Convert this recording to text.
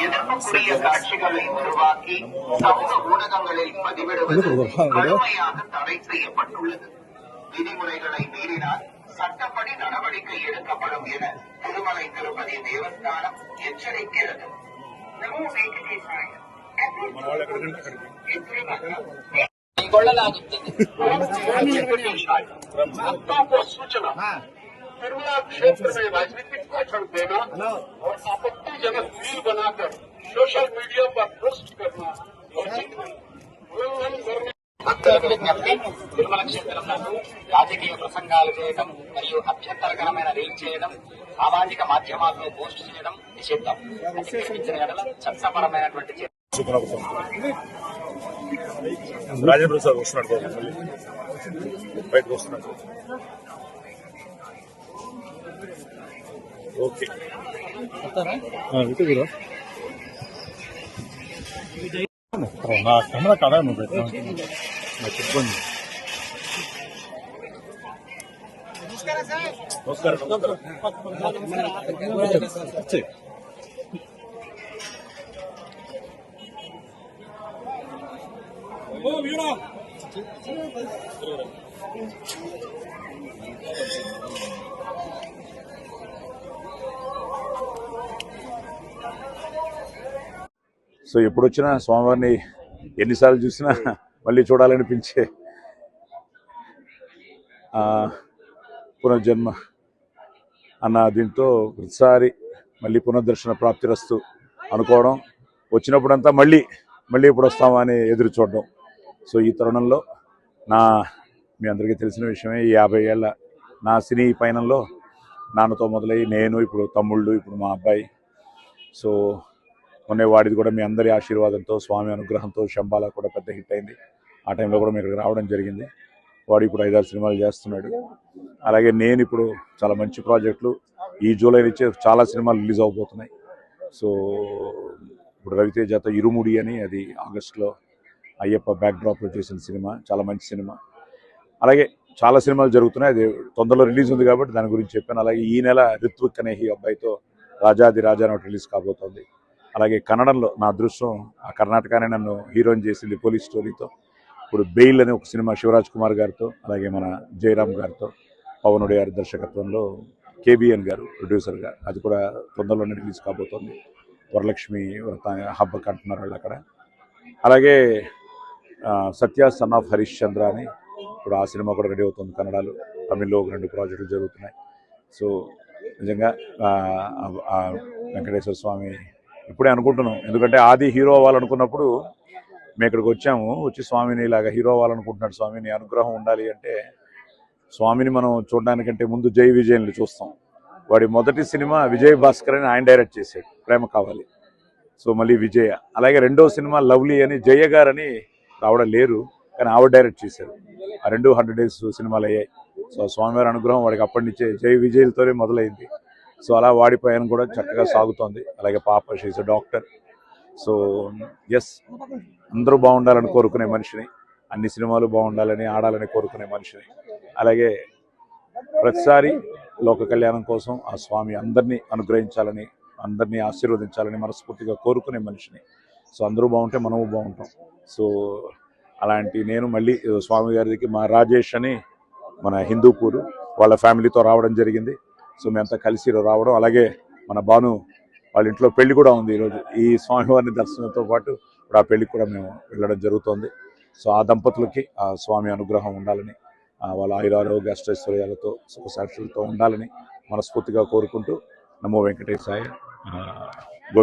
எதிர்ப்புக்குரிய காட்சிகளை உருவாக்கி சமூக ஊடகங்களில் பதிவிடுவது கடுமையாக தடை செய்யப்பட்டுள்ளது. விதிமுறைகளை மீறினால் சட்டப்படி நடவடிக்கை எடுக்கப்படும் என திருமலை திருப்பதி தேவஸ்தானம் எச்சரிக்கிறது. तिरुमला क्षेत्र में राजनीतिक भाषण देना और आपत्तिजनक रील बनाकर सोशल मीडिया पर पोस्ट करना భక్తులకు విజ్ఞప్తి, తిరుమల క్షేత్రంలో రాజకీయ ప్రసంగాలు చేయడం మరియు అభ్యంతరకరమైన రీల్ చేయడం, సామాజిక మాధ్యమాల్లో పోస్ట్ చేయడం నిషిద్ధం. అతిక్రమించిన ఎడల చట్టపరమైనటువంటి రాజేంద్ర సార్ వస్తున్నాడు, బయటకు వస్తున్నాడు. ఓకే నా కెమెరా కాదా నువ్వు పెట్టినా నాకు ఇబ్బంది. నమస్కారం. సో ఎప్పుడు వచ్చినా స్వామివారిని ఎన్నిసార్లు చూసినా మళ్ళీ చూడాలనిపించే పునర్జన్మ అన్న దీంతో ప్రతిసారి మళ్ళీ పునర్దర్శన ప్రాప్తిరస్తు అనుకోవడం, వచ్చినప్పుడంతా మళ్ళీ ఎప్పుడు వస్తామా అని ఎదురు చూడడం. సో ఈ తరుణంలో మీ అందరికీ తెలిసిన విషయమే, ఈ 50 ఏళ్ల నా సినీ పయనంలో నాన్నతో మొదలై నేను, ఇప్పుడు తమ్ముళ్ళు, ఇప్పుడు మా అబ్బాయి. సో వాడిది కూడా మీ అందరి ఆశీర్వాదంతో, స్వామి అనుగ్రహంతో శంబాలా కూడా పెద్ద హిట్ అయింది. ఆ టైంలో కూడా మీరు రావడం జరిగింది. వాడు ఇప్పుడు 5-6 సినిమాలు చేస్తున్నాడు. అలాగే నేను ఇప్పుడు చాలా మంచి ప్రాజెక్టులు, ఈ జూలై నుంచే చాలా సినిమాలు రిలీజ్ అవబోతున్నాయి. సో ఇప్పుడు రవితేజతో ఇరుముడి అని, అది ఆగస్టులో అయ్యప్ప బ్యాక్డ్రాప్లో చేసిన సినిమా, చాలా మంచి సినిమా. అలాగే చాలా సినిమాలు జరుగుతున్నాయి, అది తొందరలో రిలీజ్ ఉంది కాబట్టి దాని గురించి చెప్పాను. అలాగే ఈ నెల రిత్విక్ అనే ఈ అబ్బాయితో రాజాది రాజా నోటి రిలీజ్ కాబోతోంది. అలాగే కన్నడంలో నా అదృష్టం, ఆ కర్ణాటకనే నన్ను హీరోయిన్ చేసింది పోలీస్ స్టోరీతో. ఇప్పుడు బెయిల్ అనే ఒక సినిమా శివరాజ్ కుమార్ గారితో, అలాగే మన జయరామ్ గారితో, పవన్ గారి దర్శకత్వంలో కేబిఎన్ గారు ప్రొడ్యూసర్గా, అది కూడా తొందరలోనే రిలీజ్ కాబోతోంది. వరలక్ష్మి వ్రత హబ్బకి అంటున్నారు వాళ్ళు అక్కడ. అలాగే సత్య సన్ ఆఫ్ హరీష్ చంద్ర అని ఇప్పుడు ఆ సినిమా కూడా రెడీ అవుతుంది కన్నడలో. తమిళ్లో 2 ప్రాజెక్టులు జరుగుతున్నాయి. సో నిజంగా వెంకటేశ్వర స్వామి ఇప్పుడే అనుకుంటున్నాం, ఎందుకంటే ఆది హీరో అవ్వాలనుకున్నప్పుడు మేము ఇక్కడికి వచ్చి స్వామిని ఇలాగ హీరో అవ్వాలనుకుంటున్నాడు, స్వామిని అనుగ్రహం ఉండాలి అంటే, స్వామిని మనం చూడడానికంటే ముందు జై విజయన్లు చూస్తాం. వాడి మొదటి సినిమా విజయ్ భాస్కర్ అని ఆయన డైరెక్ట్ చేశాడు, ప్రేమ కావాలి. సో మళ్ళీ విజయ. అలాగే రెండో సినిమా లవ్లీ అని జయ గారని రావడం లేరు, కానీ ఆవిడ డైరెక్ట్ చేశారు. ఆ 2 100 డేస్ సినిమాలు అయ్యాయి. సో స్వామివారి అనుగ్రహం వాడికి అప్పటి నుంచే జై విజయ్లతోనే మొదలైంది. సో అలా వాడి పైన కూడా చక్కగా సాగుతోంది. అలాగే పాప షీజ్ డాక్టర్. సో ఎస్, అందరూ బాగుండాలని కోరుకునే మనిషిని, అన్ని సినిమాలు బాగుండాలని ఆడాలని కోరుకునే మనిషిని, అలాగే ప్రతిసారి లోక కళ్యాణం కోసం ఆ స్వామి అందరినీ అనుగ్రహించాలని, అందరినీ ఆశీర్వదించాలని మనస్ఫూర్తిగా కోరుకునే మనిషిని. సో అందరూ బాగుంటే మనము బాగుంటాం. సో అలాంటి నేను మళ్ళీ స్వామి గారికి, మా రాజేష్ అని మన హిందూపూర్ వాళ్ళ ఫ్యామిలీతో రావడం జరిగింది. సో మేమంతా కలిసి రావడం, అలాగే మన భాను వాళ్ళ ఇంట్లో పెళ్లి కూడా ఉంది ఈరోజు. ఈ స్వామివారిని దర్శనంతో పాటు ఇప్పుడు ఆ పెళ్లికి కూడా మేము వెళ్ళడం జరుగుతోంది. సో ఆ దంపతులకి ఆ స్వామి అనుగ్రహం ఉండాలని, వాళ్ళ ఆయురారోగ్య అష్టైశ్వర్యాలతో సుఖసాక్షులతో ఉండాలని మనస్ఫూర్తిగా కోరుకుంటూ, నమో వెంకటేశాయ.